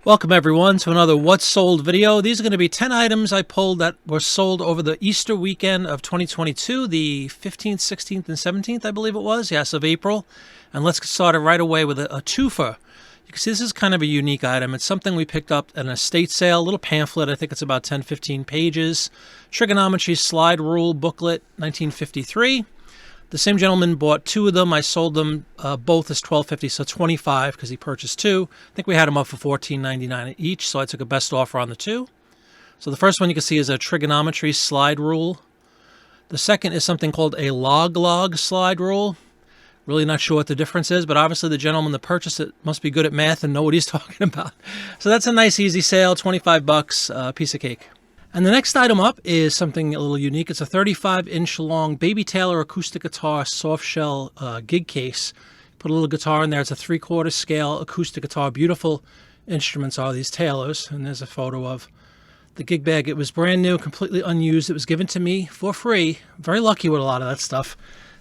Welcome everyone to another What's Sold video. These are going to be 10 items I pulled that were sold over the Easter weekend of 2022, the 15th, 16th, and 17th, I believe it was, yes, of April. And let's get started right away with a twofer. You can see this is kind of a unique item. It's something we picked up at an estate sale, a little pamphlet. I think it's about 10, 15 pages. Trigonometry slide rule booklet, 1953. The same gentleman bought two of them. I sold them both as $12.50, so $25 because he purchased two. I think we had them up for $14.99 each, so I took a best offer on the two. So the first one you can see is a trigonometry slide rule. The second is something called a log slide rule. Really not sure what the difference is, but obviously the gentleman that purchased it must be good at math and know what he's talking about. So that's a nice easy sale, $25, piece of cake. And the next item up is something a little unique. It's a 35-inch long Baby Taylor acoustic guitar soft shell gig case. Put a little guitar in there. It's a 3/4 scale acoustic guitar. Beautiful instruments are these Taylors. And there's a photo of the gig bag. It was brand new, completely unused. It was given to me for free. Very lucky with a lot of that stuff.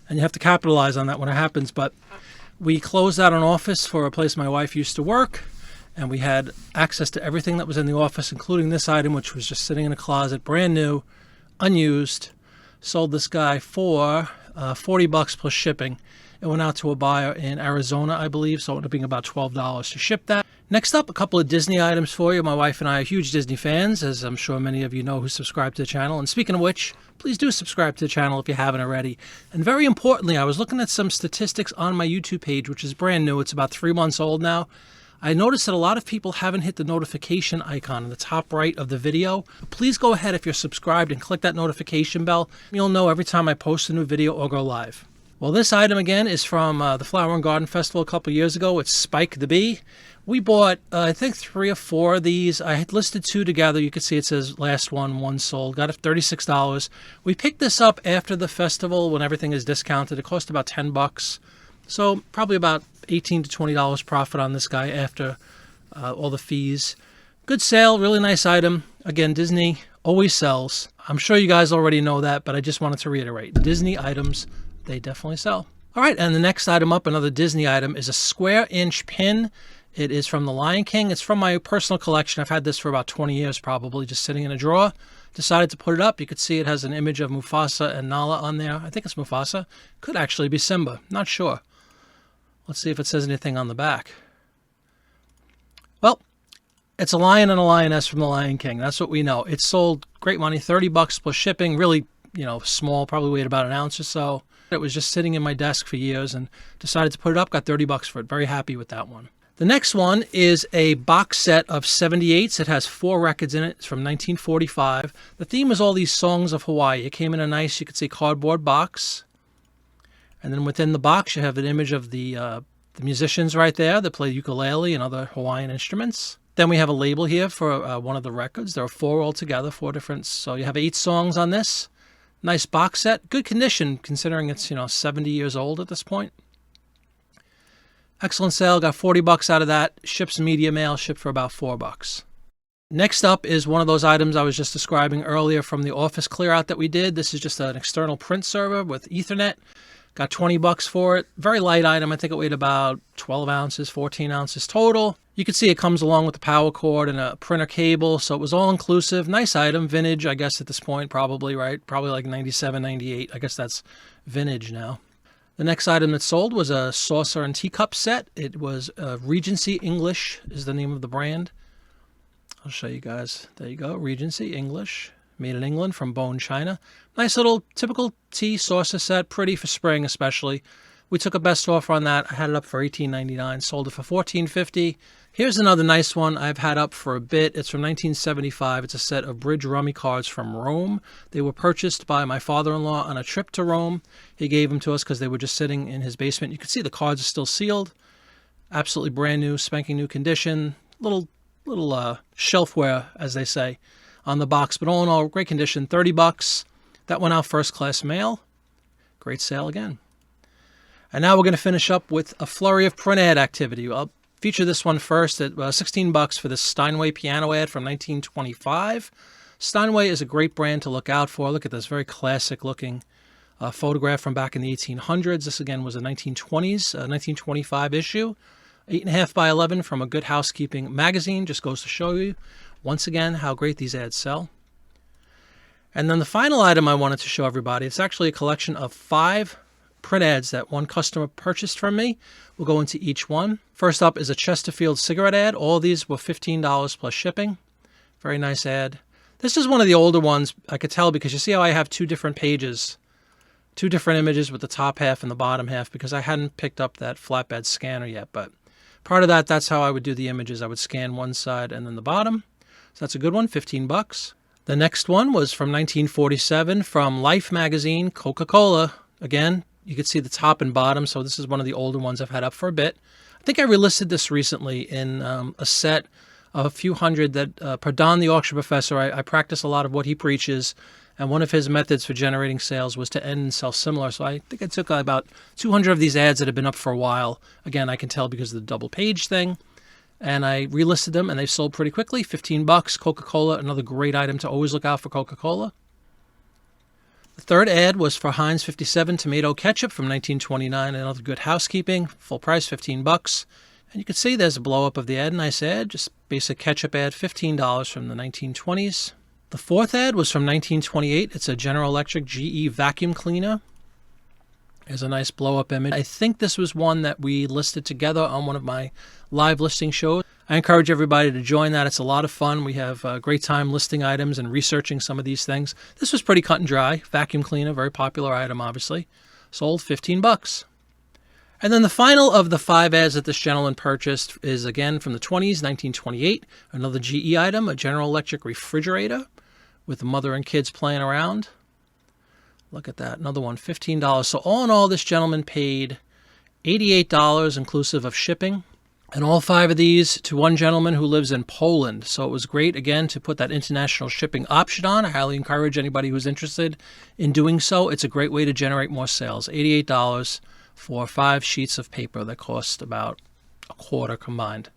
And you have to capitalize on that when it happens. But we closed out an office for a place my wife used to work. And we had access to everything that was in the office, including this item, which was just sitting in a closet, brand new, unused. Sold this guy for $40 plus shipping. It went out to a buyer in Arizona, I believe, so it ended up being about $12 to ship that. Next up, a couple of Disney items for you. My wife and I are huge Disney fans, as I'm sure many of you know who subscribe to the channel. And speaking of which, please do subscribe to the channel if you haven't already. And very importantly, I was looking at some statistics on my YouTube page, which is brand new. It's about 3 months old now. I noticed that a lot of people haven't hit the notification icon in the top right of the video. Please go ahead if you're subscribed and click that notification bell. You'll know every time I post a new video or go live. Well, this item again is from the Flower and Garden Festival a couple years ago. It's Spike the Bee. We bought, I think, 3 or 4 of these. I had listed 2 together. You can see it says last one sold. Got it for $36. We picked this up after the festival when everything is discounted. It cost about $10. So probably about $18 to $20 profit on this guy after all the fees. Good sale, really nice item. Again, Disney always sells. I'm sure you guys already know that, but I just wanted to reiterate. Disney items, they definitely sell. All right, and the next item up, another Disney item, is a square-inch pin. It is from The Lion King. It's from my personal collection. I've had this for about 20 years probably, just sitting in a drawer. Decided to put it up. You could see it has an image of Mufasa and Nala on there. I think it's Mufasa. Could actually be Simba. Not sure. Let's see if it says anything on the back. Well, it's a lion and a lioness from The Lion King. That's what we know. It sold great money, $30 plus shipping. Really, small, probably weighed about an ounce or so. It was just sitting in my desk for years and decided to put it up. Got $30 for it. Very happy with that one. The next one is a box set of 78s. It has 4 records in it. It's from 1945. The theme is all these songs of Hawaii. It came in a nice, you could say, cardboard box. And then within the box, you have an image of the musicians right there that play ukulele and other Hawaiian instruments. Then we have a label here for one of the records. There are 4 altogether, 4 different. So you have 8 songs on this. Nice box set. Good condition considering it's, 70 years old at this point. Excellent sale. Got $40 out of that. Ships media mail. Shipped for about $4. Next up is one of those items I was just describing earlier from the office clear out that we did. This is just an external print server with Ethernet. Got $20 for it. Very light item. I think it weighed about 12 ounces, 14 ounces total. You can see it comes along with the power cord and a printer cable, so it was all inclusive. Nice item. Vintage, I guess, at this point, probably, right? Probably like 97, 98. I guess that's vintage now. The next item that sold was a saucer and teacup set. It was Regency English is the name of the brand. I'll show you guys. There you go. Regency English. Made in England from bone china. Nice little typical tea saucer set. Pretty for spring especially. We took a best offer on that. I had it up for $18.99. Sold it for $14.50. Here's another nice one I've had up for a bit. It's from 1975. It's a set of bridge rummy cards from Rome. They were purchased by my father-in-law on a trip to Rome. He gave them to us because they were just sitting in his basement. You can see the cards are still sealed. Absolutely brand new, spanking new condition. Little shelfware, as they say, on the box, but all in all, great condition. $30. That went out first class mail. Great sale again. And now we're going to finish up with a flurry of print ad activity. I'll feature this one first at $16 for this Steinway Piano Ad from 1925. Steinway is a great brand to look out for. Look at this very classic looking photograph from back in the 1800s. This again was a 1920s, 1925 issue. 8.5 by 11 from a Good Housekeeping magazine. Just goes to show you, once again, how great these ads sell. And then the final item I wanted to show everybody, it's actually a collection of 5 print ads that one customer purchased from me. We'll go into each one. First up is a Chesterfield Cigarette Ad. All of these were $15 plus shipping. Very nice ad. This is one of the older ones. I could tell because you see how I have 2 different pages, 2 different images with the top half and the bottom half, because I hadn't picked up that flatbed scanner yet. But part of that, that's how I would do the images. I would scan one side and then the bottom. So that's a good one, 15 bucks. The next one was from 1947 from Life magazine, Coca-Cola. Again, you can see the top and bottom, so this is one of the older ones I've had up for a bit. I think I relisted this recently in a set of a few hundred that per Don the Auction Professor, I practice a lot of what he preaches, and one of his methods for generating sales was to end and sell similar. So I think I took about 200 of these ads that had been up for a while. Again, I can tell because of the double page thing. And I relisted them, and they sold pretty quickly. 15 bucks. Coca-Cola, another great item to always look out for Coca-Cola. The third ad was for Heinz 57 Tomato Ketchup from 1929. Another Good Housekeeping. Full price, 15 bucks. And you can see there's a blow-up of the ad. Nice ad. Just basic ketchup ad, $15 from the 1920s. The fourth ad was from 1928. It's a General Electric GE vacuum cleaner. There's a nice blow-up image. I think this was one that we listed together on one of my live listing shows. I encourage everybody to join that. It's a lot of fun. We have a great time listing items and researching some of these things. This was pretty cut and dry. Vacuum cleaner, very popular item, obviously. Sold 15 bucks. And then the final of the 5 ads that this gentleman purchased is, again, from the 20s, 1928. Another GE item, a General Electric refrigerator with the mother and kids playing around. Look at that. Another one, $15. So all in all, this gentleman paid $88 inclusive of shipping. And all 5 of these to one gentleman who lives in Poland. So it was great, again, to put that international shipping option on. I highly encourage anybody who's interested in doing so. It's a great way to generate more sales. $88 for 5 sheets of paper that cost about a quarter combined.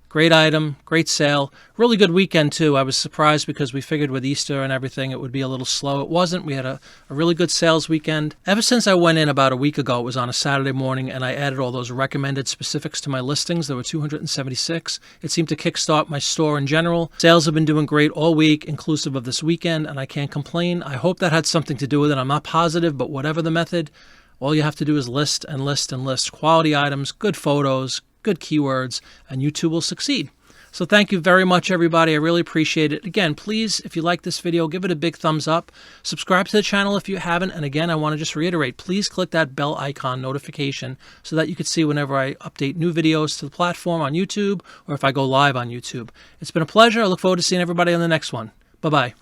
Great item, great sale. Really good weekend, too. I was surprised because we figured with Easter and everything it would be a little slow. It wasn't. We had a really good sales weekend. Ever since I went in about a week ago, it was on a Saturday morning, and I added all those recommended specifics to my listings. There were 276. It seemed to kickstart my store in general. Sales have been doing great all week, inclusive of this weekend, and I can't complain. I hope that had something to do with it. I'm not positive, but whatever the method, all you have to do is list and list and list quality items, good photos, good keywords, and you too will succeed. So thank you very much, everybody. I really appreciate it. Again, please, if you like this video, give it a big thumbs up. Subscribe to the channel if you haven't. And again, I want to just reiterate, please click that bell icon notification so that you can see whenever I update new videos to the platform on YouTube or if I go live on YouTube. It's been a pleasure. I look forward to seeing everybody on the next one. Bye-bye.